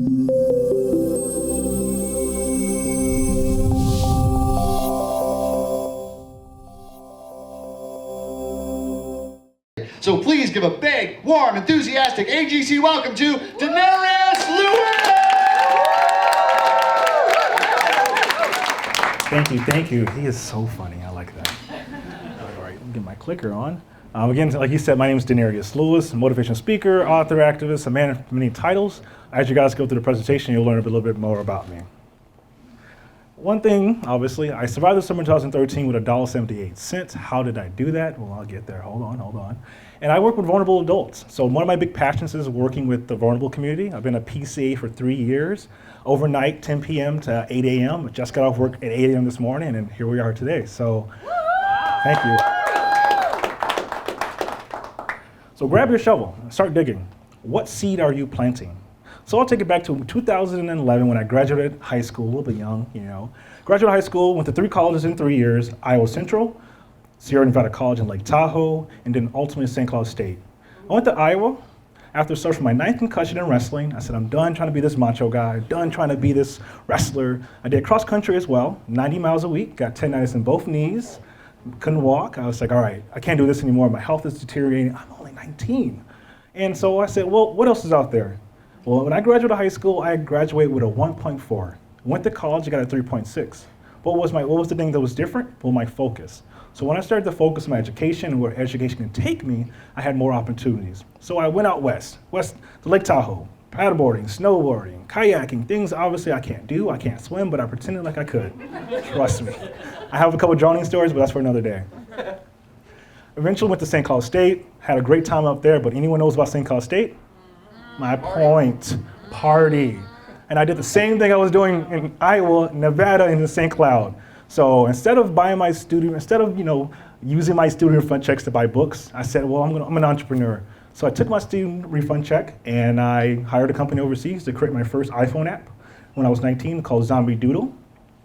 So please give a big, warm, enthusiastic AGC welcome to Daenerys Lewis! Thank you. He is so funny. I like that. All right, let me get my clicker on. Again, like you said, my name is Daenerys Lewis, motivational speaker, author, activist, a man of many titles. As you guys go through the presentation, you'll learn a little bit more about me. One thing, obviously, I survived the summer 2013 with $1.78. How did I do that? Well, I'll get there. Hold on. And I work with vulnerable adults. So one of my big passions is working with the vulnerable community. I've been a PCA for 3 years. Overnight, 10 p.m. to 8 a.m. I just got off work at 8 a.m. this morning, and here we are today. So, thank you. So grab your shovel and start digging. What seed are you planting? So I'll take it back to 2011 when I graduated high school, a little bit young, Graduated high school, went to 3 colleges in 3 years, Iowa Central, Sierra Nevada College in Lake Tahoe, and then ultimately St. Cloud State. I went to Iowa. After suffering my 9th concussion in wrestling, I said, I'm done trying to be this macho guy, done trying to be this wrestler. I did cross country as well, 90 miles a week, got tendonitis in both knees, couldn't walk. I was like, all right, I can't do this anymore. My health is deteriorating. I'm only 19. And so I said, well, what else is out there? Well, when I graduated high school, I graduated with a 1.4. Went to college, I got a 3.6. What was the thing that was different? Well, my focus. So when I started to focus on my education and where education can take me, I had more opportunities. So I went out west to Lake Tahoe, paddleboarding, snowboarding, kayaking, things obviously I can't do. I can't swim, but I pretended like I could. Trust me. I have a couple drowning stories, but that's for another day. Eventually went to St. Cloud State, had a great time up there, but anyone knows about St. Cloud State? My point, party. And I did the same thing I was doing in Iowa, Nevada, and in St. Cloud. So instead of using my student refund checks to buy books, I said, well, I'm an entrepreneur. So I took my student refund check and I hired a company overseas to create my first iPhone app when I was 19 called Zombie Doodle.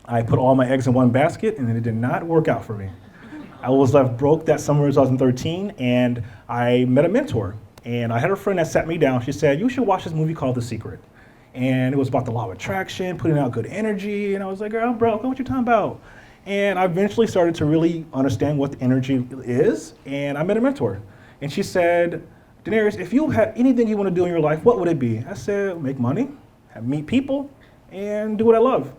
I put all my eggs in one basket and it did not work out for me. I was left broke that summer of 2013 and I met a mentor. And I had a friend that sat me down. She said, you should watch this movie called The Secret. And it was about the law of attraction, putting out good energy. And I was like, girl, bro, what you talking about? And I eventually started to really understand what the energy is. And I met a mentor. And she said, Daenerys, if you had anything you want to do in your life, what would it be? I said, make money, meet people, and do what I love.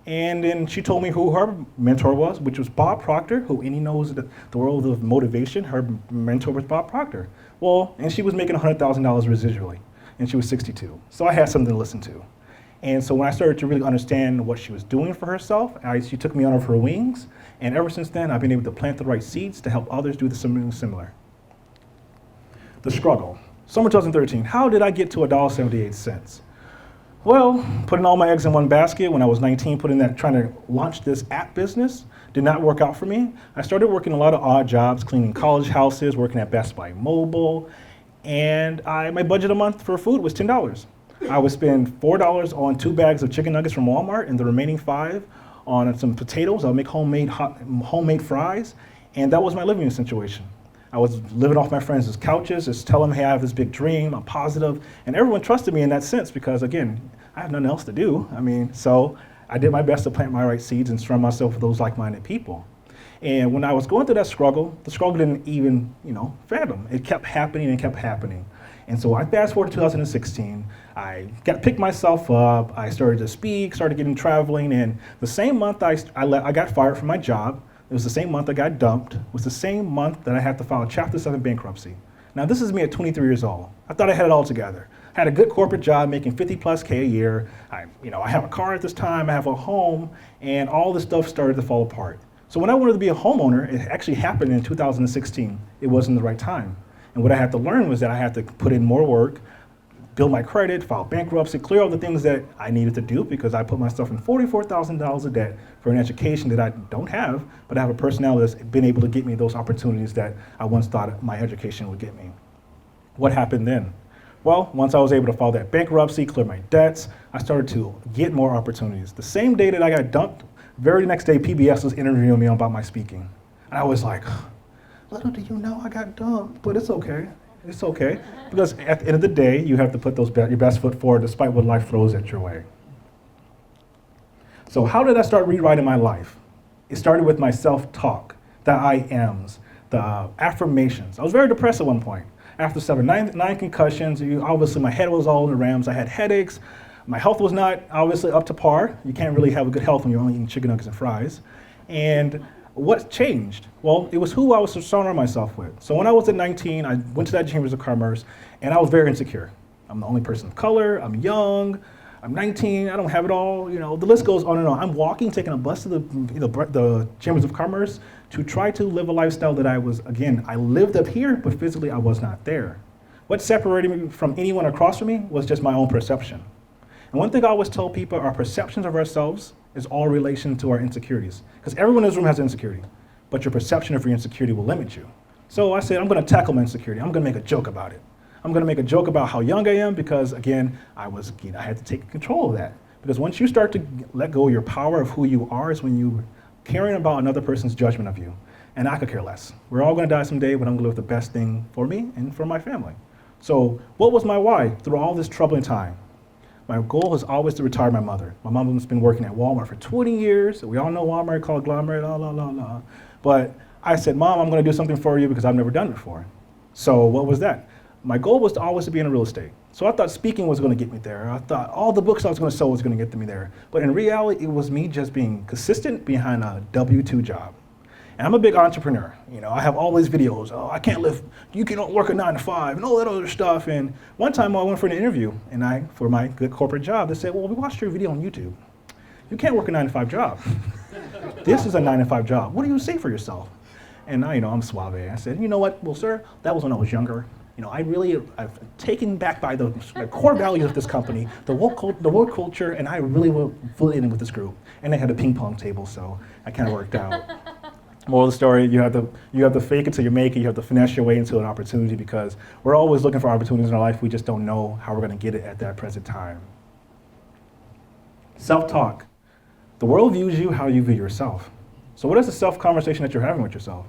And then she told me who her mentor was, which was Bob Proctor, who any knows the world of motivation. Her mentor was Bob Proctor. Well, and she was making $100,000 residually, and she was 62. So I had something to listen to. And so when I started to really understand what she was doing for herself, she took me under her wings. And ever since then, I've been able to plant the right seeds to help others do something similar. The struggle. Summer 2013, how did I get to $1.78? Well, putting all my eggs in one basket when I was 19, trying to launch this app business did not work out for me. I started working a lot of odd jobs, cleaning college houses, working at Best Buy Mobile, and my budget a month for food was $10. I would spend $4 on 2 bags of chicken nuggets from Walmart and the remaining 5 on some potatoes. I would make homemade fries, and that was my living situation. I was living off my friends' couches, just telling them, hey, I have this big dream, I'm positive, and everyone trusted me in that sense because, again, I have nothing else to do. So I did my best to plant my right seeds and surround myself with those like-minded people. And when I was going through that struggle, the struggle didn't even, fathom. It kept happening and kept happening. And so I fast forward to 2016, I picked myself up, I started to speak, started getting traveling, and the same month I got fired from my job. It was the same month I got dumped. It was the same month that I had to file a Chapter 7 bankruptcy. Now this is me at 23 years old. I thought I had it all together. I had a good corporate job making 50 plus K a year. I have a car at this time, I have a home, and all this stuff started to fall apart. So when I wanted to be a homeowner, it actually happened in 2016. It wasn't the right time. And what I had to learn was that I had to put in more work, build my credit, file bankruptcy, clear all the things that I needed to do because I put myself in $44,000 of debt for an education that I don't have, but I have a personality that's been able to get me those opportunities that I once thought my education would get me. What happened then? Well, once I was able to file that bankruptcy, clear my debts, I started to get more opportunities. The same day that I got dumped, very next day PBS was interviewing me about my speaking. And I was like, little do you know I got dumped, but it's okay. It's okay. Because at the end of the day, you have to put your best foot forward despite what life throws at your way. So how did I start rewriting my life? It started with my self-talk, the I ams, the affirmations. I was very depressed at one point. After nine concussions, obviously my head was all in the rams. I had headaches. My health was not obviously up to par. You can't really have a good health when you're only eating chicken nuggets and fries. And what changed? Well, it was who I was surrounding myself with. So when I was at 19, I went to that Chambers of Commerce, and I was very insecure. I'm the only person of color. I'm young. I'm 19. I don't have it all. The list goes on and on. I'm walking, taking a bus to the Chambers of Commerce to try to live a lifestyle that I lived up here, but physically I was not there. What separated me from anyone across from me was just my own perception. And one thing I always tell people, our perceptions of ourselves is all relation to our insecurities. Because everyone in this room has insecurity, but your perception of your insecurity will limit you. So I said, I'm going to tackle my insecurity. I'm going to make a joke about it. I'm going to make a joke about how young I am because, again, I had to take control of that. Because once you start to let go of your power of who you are is when you're caring about another person's judgment of you. And I could care less. We're all going to die someday, but I'm going to live the best thing for me and for my family. So what was my why through all this troubling time? My goal was always to retire my mother. My mom has been working at Walmart for 20 years. We all know Walmart, conglomerate, la. But I said, Mom, I'm going to do something for you because I've never done it before. So what was that? My goal was to always be in real estate. So I thought speaking was going to get me there. I thought all the books I was going to sell was going to get me there. But in reality, it was me just being consistent behind a W-2 job. And I'm a big entrepreneur. I have all these videos. Oh, I can't live, you can't work a 9 to 5 and all that other stuff. And one time I went for an interview and for my good corporate job, they said, well, we watched your video on YouTube. You can't work a 9 to 5 job. This is a 9 to 5 job. What do you say for yourself? And I'm suave. I said, you know what? Well, sir, that was when I was younger. I've taken back by the core values of this company, the work culture, and I really will fit in with this group. And they had a ping pong table, so I kind of worked out. Moral of the story, you have to fake it till you make it. You have to finesse your way into an opportunity because we're always looking for opportunities in our life. We just don't know how we're going to get it at that present time. Self-talk. The world views you how you view yourself. So what is the self-conversation that you're having with yourself?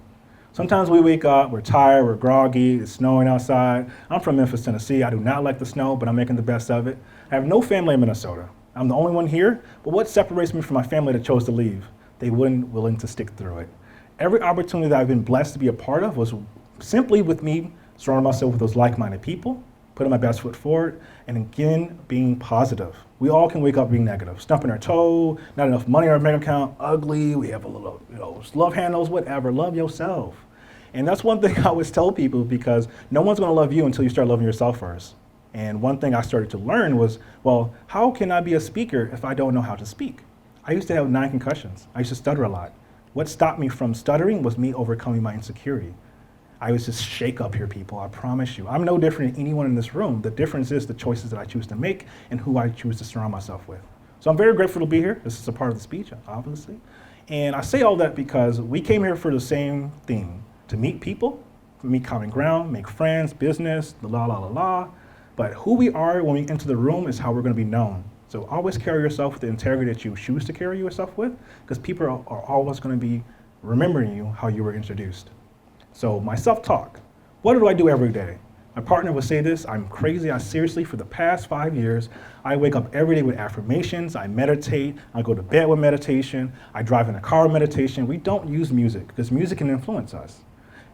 Sometimes we wake up, we're tired, we're groggy, it's snowing outside. I'm from Memphis, Tennessee. I do not like the snow, but I'm making the best of it. I have no family in Minnesota. I'm the only one here, but what separates me from my family that chose to leave? They weren't willing to stick through it. Every opportunity that I've been blessed to be a part of was simply with me surrounding myself with those like-minded people, putting my best foot forward, and again, being positive. We all can wake up being negative, stumping our toe, not enough money in our bank account, ugly, we have a little, love handles, whatever, love yourself. And that's one thing I always tell people because no one's gonna love you until you start loving yourself first. And one thing I started to learn was, well, how can I be a speaker if I don't know how to speak? I used to have 9 concussions. I used to stutter a lot. What stopped me from stuttering was me overcoming my insecurity. I was just shake up here, people, I promise you. I'm no different than anyone in this room. The difference is the choices that I choose to make and who I choose to surround myself with. So I'm very grateful to be here. This is a part of the speech, obviously. And I say all that because we came here for the same thing, to meet people, meet common ground, make friends, business, la. But who we are when we enter the room is how we're gonna be known. So always carry yourself with the integrity that you choose to carry yourself with, because people are always going to be remembering you how you were introduced. So my self-talk, what do I do every day? My partner would say this, I'm crazy. I seriously, for the past 5 years, I wake up every day with affirmations, I meditate, I go to bed with meditation, I drive in a car with meditation. We don't use music because music can influence us.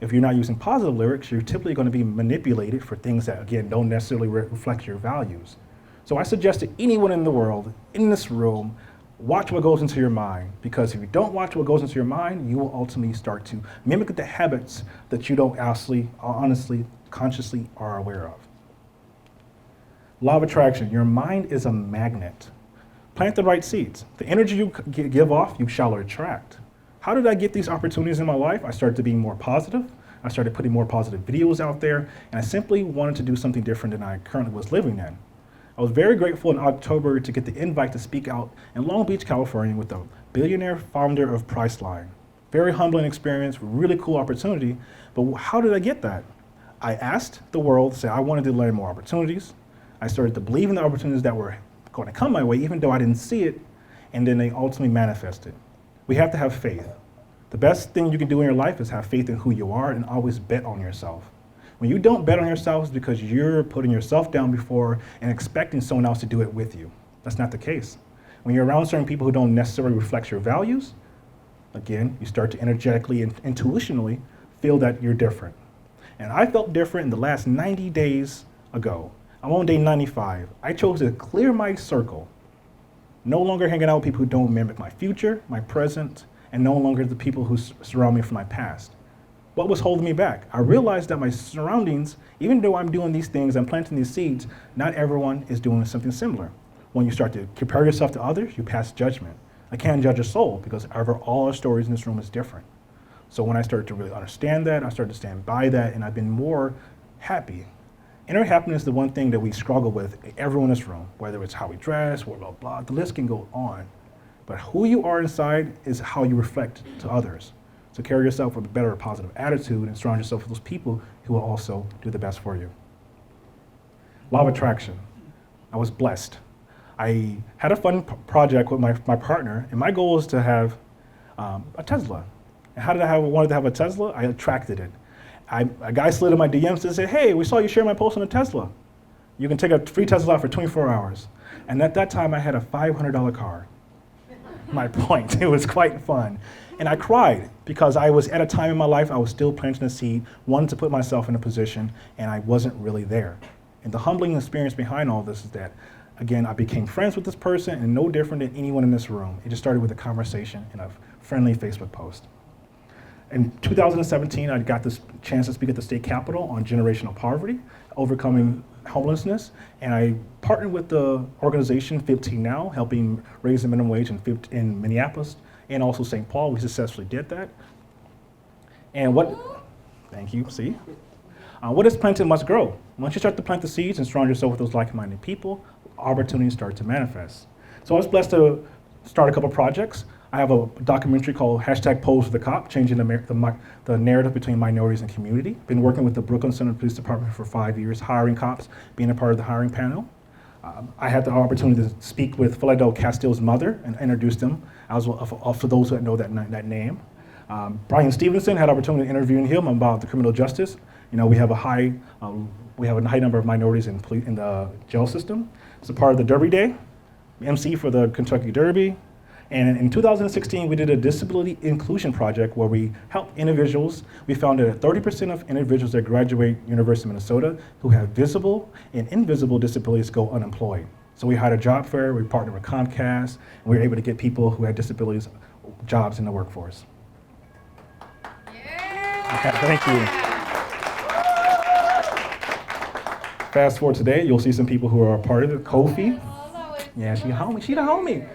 If you're not using positive lyrics, you're typically going to be manipulated for things that, again, don't necessarily reflect your values. So I suggest to anyone in the world, in this room, watch what goes into your mind, because if you don't watch what goes into your mind, you will ultimately start to mimic the habits that you don't honestly, consciously are aware of. Law of attraction, your mind is a magnet. Plant the right seeds. The energy you give off, you shall attract. How did I get these opportunities in my life? I started being more positive. I started putting more positive videos out there, and I simply wanted to do something different than I currently was living in. I was very grateful in October to get the invite to speak out in Long Beach, California with the billionaire founder of Priceline. Very humbling experience, really cool opportunity, but how did I get that? I asked the world, I wanted to learn more opportunities. I started to believe in the opportunities that were going to come my way, even though I didn't see it, and then they ultimately manifested. We have to have faith. The best thing you can do in your life is have faith in who you are and always bet on yourself. When you don't bet on yourself, it's because you're putting yourself down before and expecting someone else to do it with you. That's not the case. When you're around certain people who don't necessarily reflect your values, again, you start to energetically and intuitionally feel that you're different. And I felt different in the last 90 days ago. I'm on day 95. I chose to clear my circle. No longer hanging out with people who don't mimic my future, my present, and no longer the people who surround me from my past. What was holding me back? I realized that my surroundings, even though I'm doing these things, I'm planting these seeds, not everyone is doing something similar. When you start to compare yourself to others, you pass judgment. I can't judge a soul because all our stories in this room is different. So when I started to really understand that, I started to stand by that, and I've been more happy. Inner happiness is the one thing that we struggle with, everyone in this room, whether it's how we dress, blah, blah, blah, the list can go on. But who you are inside is how you reflect to others. So carry yourself with a better positive attitude and surround yourself with those people who will also do the best for you. Law of attraction. I was blessed. I had a fun project with my partner, and my goal was to have a Tesla. And how did I wanted to have a Tesla? I attracted it. A guy slid in my DMs and said, hey, we saw you share my post on a Tesla. You can take a free Tesla out for 24 hours. And at that time, I had a $500 car. My point, it was quite fun. And I cried because I was at a time in my life, I was still planting a seed, wanted to put myself in a position, and I wasn't really there. And the humbling experience behind all this is that, again, I became friends with this person and no different than anyone in this room. It just started with a conversation and a friendly Facebook post. In 2017, I got this chance to speak at the state capitol on generational poverty, overcoming homelessness, and I partnered with the organization 15 Now, helping raise the minimum wage in Minneapolis and also St. Paul. We successfully did that. And thank you, see? What is planted must grow. Once you start to plant the seeds and surround yourself with those like-minded people, opportunities start to manifest. So I was blessed to start a couple projects. I have a documentary called #Pose for the Cop, changing the narrative between minorities and community. Been working with the Brooklyn Center Police Department for 5 years, hiring cops, being a part of the hiring panel. I had the opportunity to speak with Philadelphia Castile's mother and introduce them, for those who know that name. Brian Stevenson had opportunity to interview him about the criminal justice. You know, we have a high number of minorities in the jail system. It's a part of the Derby Day, MC for the Kentucky Derby. And in 2016, we did a disability inclusion project where we helped individuals. We found that 30% of individuals that graduate University of Minnesota who have visible and invisible disabilities go unemployed. So we had a job fair, we partnered with Comcast, and we were able to get people who had disabilities jobs in the workforce. Yeah. Okay, thank you. Fast forward today, you'll see some people who are a part of it. Kofi. Yeah, she the homie.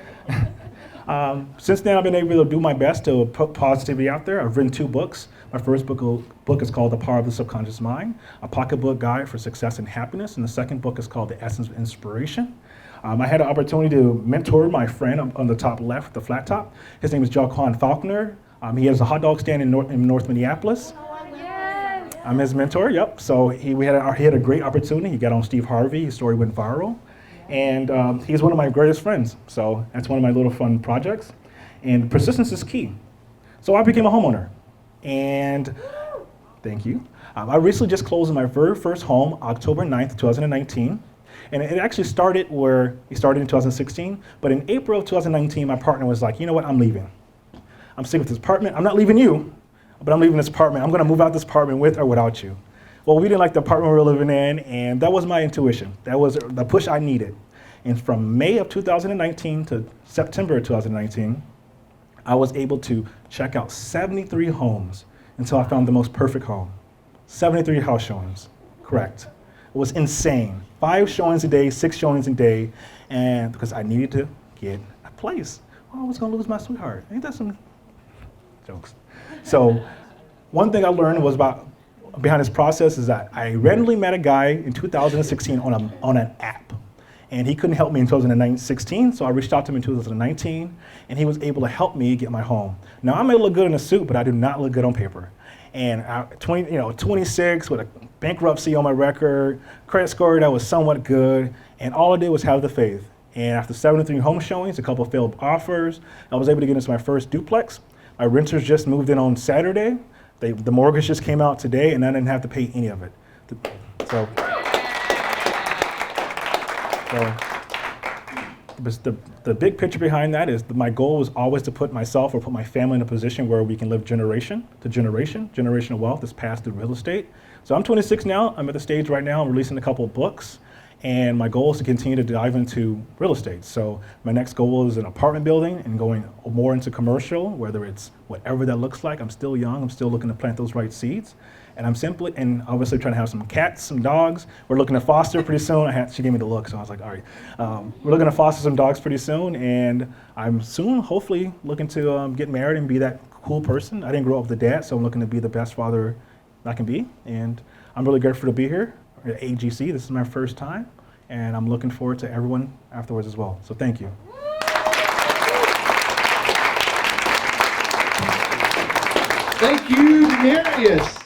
Since then, I've been able to do my best to put positivity out there. I've written 2 books. My first book is called The Power of the Subconscious Mind, a pocketbook guide for success and happiness. And the second book is called The Essence of Inspiration. I had an opportunity to mentor my friend on the top left, the flat top. His name is Jaquan Faulkner. He has a hot dog stand in North Minneapolis. Yes. I'm his mentor, yep. So he had a great opportunity. He got on Steve Harvey. His story went viral. And he's one of my greatest friends. So that's one of my little fun projects. And persistence is key. So I became a homeowner. And thank you. I recently just closed my very first home, October 9th, 2019. And it actually started where it started in 2016. But in April of 2019, my partner was like, you know what, I'm leaving. I'm staying with this apartment. I'm not leaving you, but I'm leaving this apartment. I'm going to move out this apartment with or without you. Well, we didn't like the apartment we were living in, and that was my intuition. That was the push I needed. And from May of 2019 to September of 2019, I was able to check out 73 homes until I found the most perfect home. 73 house showings, correct. It was insane. 5 showings a day, 6 showings a day, and because I needed to get a place. Oh, I was gonna lose my sweetheart. Ain't that some jokes? So one thing I learned was behind this process is that I randomly met a guy in 2016 on an app. And he couldn't help me in 2016, so I reached out to him in 2019, and he was able to help me get my home. Now, I may look good in a suit, but I do not look good on paper. And 26 with a bankruptcy on my record, credit score that was somewhat good, and all I did was have the faith. And after 73 home showings, a couple of failed offers, I was able to get into my first duplex. My renters just moved in on Saturday. The mortgage just came out today, and I didn't have to pay any of it. So, the big picture behind that is my goal is always to put myself or put my family in a position where we can live generation to generation. Generational wealth is passed through real estate. So I'm 26 now. I'm at the stage right now. I'm releasing a couple of books. And my goal is to continue to dive into real estate. So my next goal is an apartment building and going more into commercial, whether it's whatever that looks like. I'm still young. I'm still looking to plant those right seeds. And I'm simply, and obviously trying to have some cats, some dogs. We're looking to foster pretty soon. She gave me the look, so I was like, all right. We're looking to foster some dogs pretty soon. And I'm soon, hopefully, looking to get married and be that cool person. I didn't grow up with a dad, so I'm looking to be the best father I can be. And I'm really grateful to be here at AGC. This is my first time. And I'm looking forward to everyone afterwards as well. So thank you. Thank you, Darius.